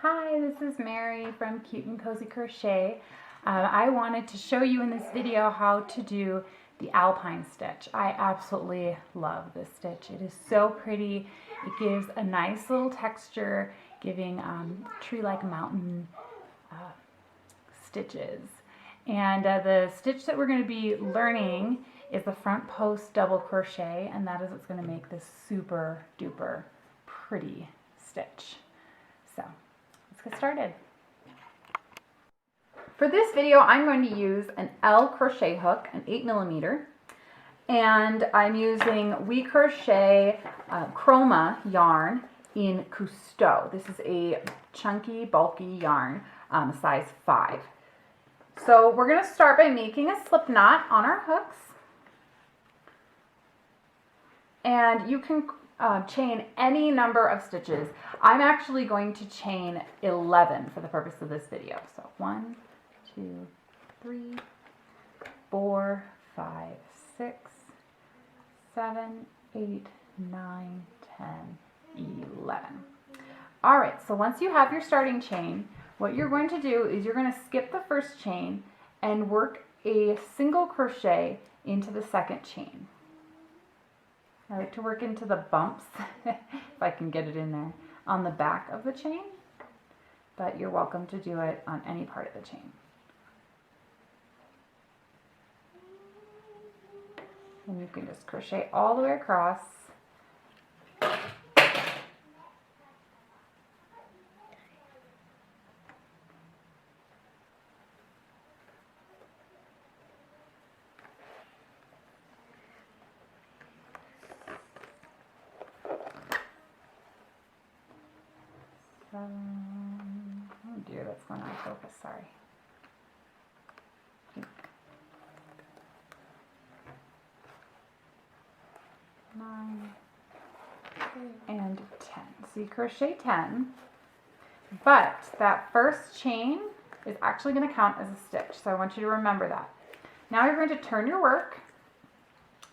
Hi, this is Mary from Cute and Cozy Crochet. I wanted to show you in this video how to do the alpine stitch. I absolutely love this stitch. It is so pretty. It gives a nice little texture, giving tree-like mountain stitches. And the stitch that we're going to be learning is the front post double crochet, and that is what's going to make this super duper pretty stitch. So let's get started. For this video, I'm going to use an L crochet hook, an 8mm, and I'm using We Crochet Chroma yarn in Cousteau. This is a chunky, bulky yarn, size 5. So we're going to start by making a slip knot on our hooks, and you can chain any number of stitches. I'm actually going to chain 11 for the purpose of this video. So 1, 2, 3, 4, 5, 6, 7, 8, 9, 10, 11. All right, so once you have your starting chain, what you're going to do is you're going to skip the first chain and work a single crochet into the second chain. I like to work into the bumps, if I can get it in there, on the back of the chain, but you're welcome to do it on any part of the chain. And you can just crochet all the way across. Oh dear, that's going out of focus, sorry. 9 and 10. So you crochet 10, but that first chain is actually going to count as a stitch. So I want you to remember that. Now you're going to turn your work,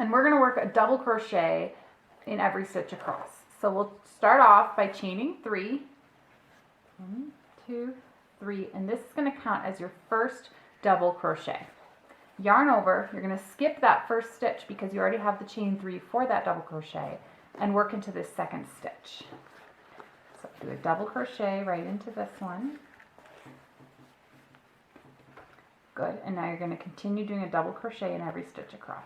and we're going to work a double crochet in every stitch across. So we'll start off by chaining 3. 1, 2, 3, and this is going to count as your first double crochet. Yarn over, you're going to skip that first stitch because you already have the chain 3 for that double crochet, and work into this second stitch. So do a double crochet right into this one. Good, and now you're going to continue doing a double crochet in every stitch across.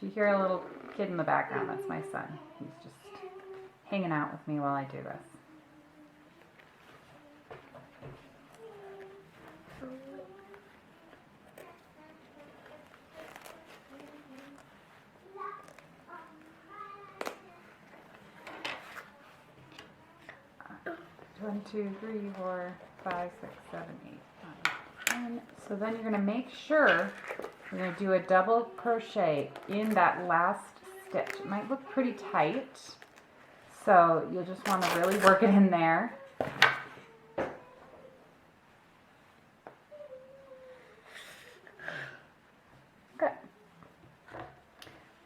If you hear a little kid in the background, that's my son. He's just hanging out with me while I do this. One, 2, 3, 4, 5, 6, 7, 8, 9, 10. So then you're going to make sure you're going to do a double crochet in that last stitch. It might look pretty tight, so you'll just want to really work it in there. Good.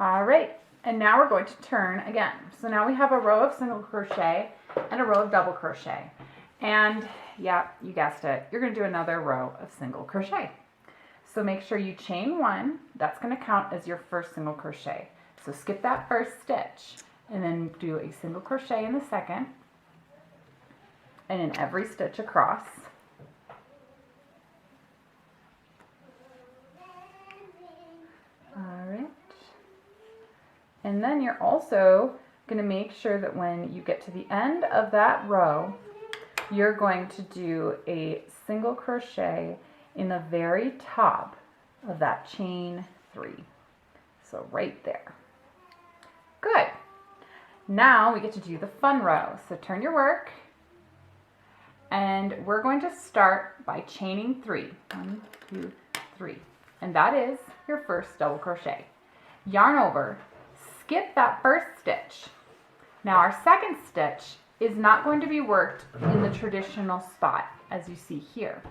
All right, and now we're going to turn again. So now we have a row of single crochet and a row of double crochet. And yeah, you guessed it, you're going to do another row of single crochet. So make sure you chain 1. That's going to count as your first single crochet. So skip that first stitch and then do a single crochet in the second and in every stitch across. All right. And then you're also going to make sure that when you get to the end of that row, you're going to do a single crochet in the very top of that chain 3. So right there. Good. Now we get to do the fun row. So turn your work, and we're going to start by chaining 3. 1, 2, 3. And that is your first double crochet. Yarn over, skip that first stitch. Now our second stitch is not going to be worked in the traditional spot as you see here.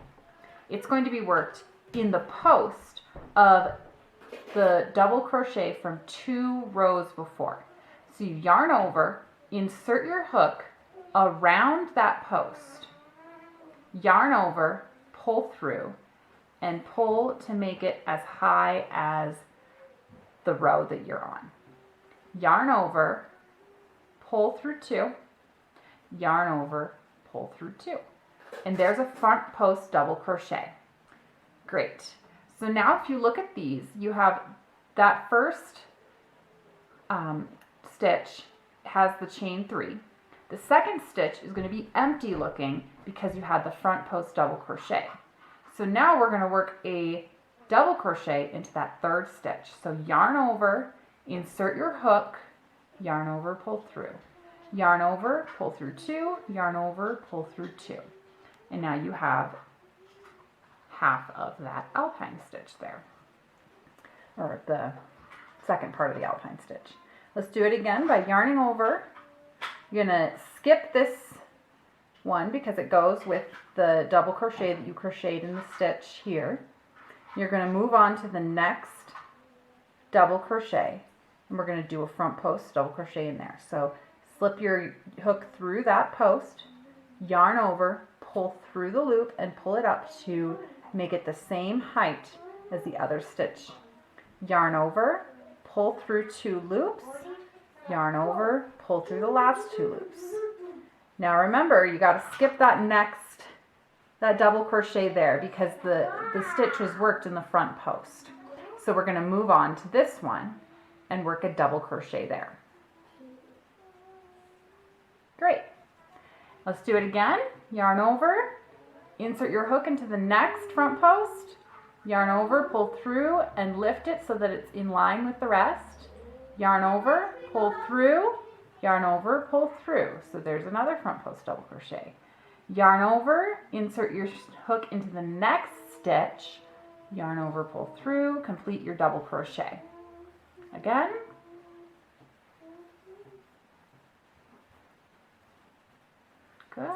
it's going to be worked in the post of the double crochet from 2 rows before. So you yarn over, insert your hook around that post, yarn over, pull through, and pull to make it as high as the row that you're on. Yarn over, pull through 2, yarn over, pull through 2. And there's a front post double crochet. Great. So now if you look at these, you have that first stitch has the chain 3. The second stitch is going to be empty looking because you had the front post double crochet. So now we're going to work a double crochet into that third stitch. So yarn over, insert your hook, yarn over, pull through. Yarn over, pull through 2, yarn over, pull through 2. And now you have half of that alpine stitch there, or the second part of the alpine stitch. Let's do it again by yarning over. You're gonna skip this one because it goes with the double crochet that you crocheted in the stitch here. You're gonna move on to the next double crochet, and we're gonna do a front post double crochet in there. So slip your hook through that post, yarn over, pull through the loop, and pull it up to make it the same height as the other stitch. Yarn over, pull through 2 loops, yarn over, pull through the last 2 loops. Now remember, you got to skip that double crochet there because the stitch was worked in the front post. So we're going to move on to this one and work a double crochet there. Great. Let's do it again. Yarn over, insert your hook into the next front post, yarn over, pull through, and lift it so that it's in line with the rest. Yarn over, pull through, yarn over, pull through. So there's another front post double crochet. Yarn over, insert your hook into the next stitch, yarn over, pull through, complete your double crochet. Again. Good.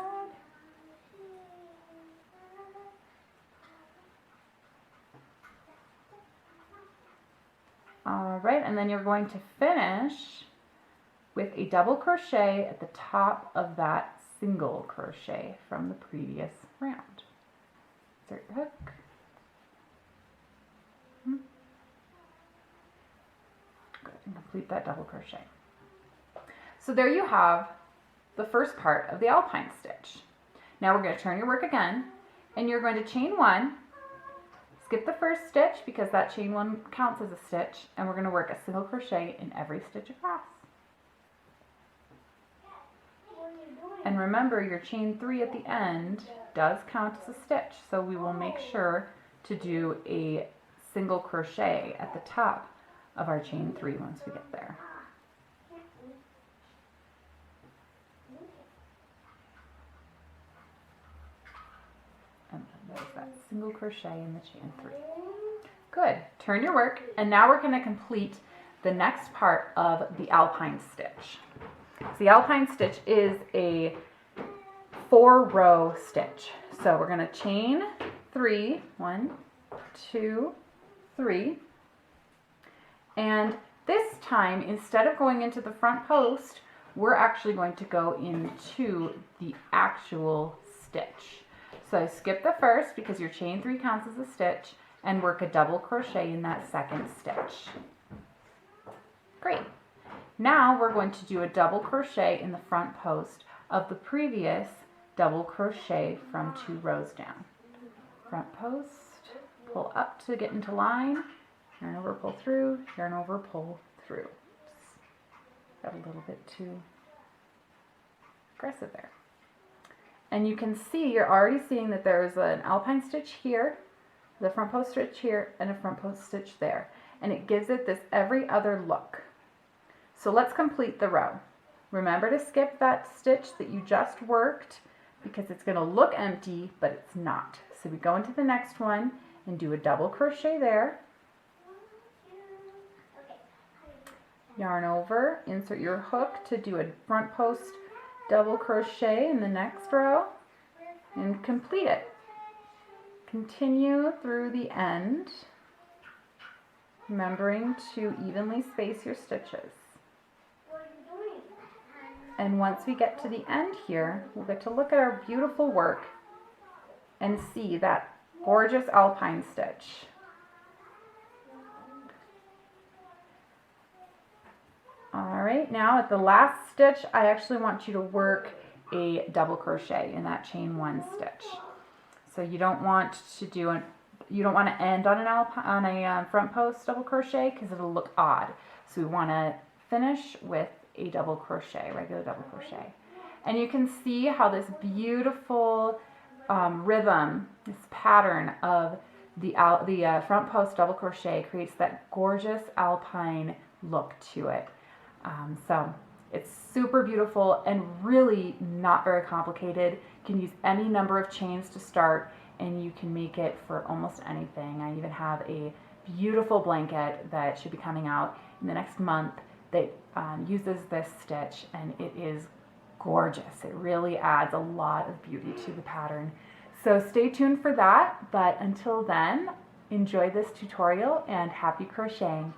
All right, and then you're going to finish with a double crochet at the top of that single crochet from the previous round. Insert your hook. Good, and complete that double crochet. So there you have the first part of the alpine stitch. Now we're going to turn your work again, and you're going to chain 1, skip the first stitch because that chain 1 counts as a stitch, and we're going to work a single crochet in every stitch across. And remember, your chain 3 at the end does count as a stitch, so we will make sure to do a single crochet at the top of our chain 3 once we get there. And then there's that single crochet in the chain 3. Good. Turn your work, and now we're going to complete the next part of the alpine stitch. So the alpine stitch is a 4-row stitch. So we're going to chain 3, 1, 2, 3. And this time, instead of going into the front post, we're actually going to go into the actual stitch. So skip the first because your chain 3 counts as a stitch, and work a double crochet in that second stitch. Great. Now we're going to do a double crochet in the front post of the previous double crochet from 2 rows down. Front post, pull up to get into line, yarn over, pull through, yarn over, pull through. Got a little bit too aggressive there. And you can see, you're already seeing that there's an alpine stitch here, the front post stitch here, and a front post stitch there. And it gives it this every other look. So let's complete the row. Remember to skip that stitch that you just worked because it's going to look empty, but it's not. So we go into the next one and do a double crochet there. Yarn over, insert your hook to do a front post double crochet in the next row and complete it. Continue through the end, remembering to evenly space your stitches. And once we get to the end here, we'll get to look at our beautiful work and see that gorgeous alpine stitch. All right, now at the last stitch, I actually want you to work a double crochet in that chain 1 stitch. So you don't want to end on a front post double crochet because it'll look odd. So we want to finish with a double crochet, regular double crochet. And you can see how this beautiful rhythm, this pattern of the front post double crochet creates that gorgeous alpine look to it. So it's super beautiful and really not very complicated. You can use any number of chains to start and you can make it for almost anything. I even have a beautiful blanket that should be coming out in the next month that uses this stitch, and it is gorgeous. It really adds a lot of beauty to the pattern. So stay tuned for that, but until then, enjoy this tutorial and happy crocheting.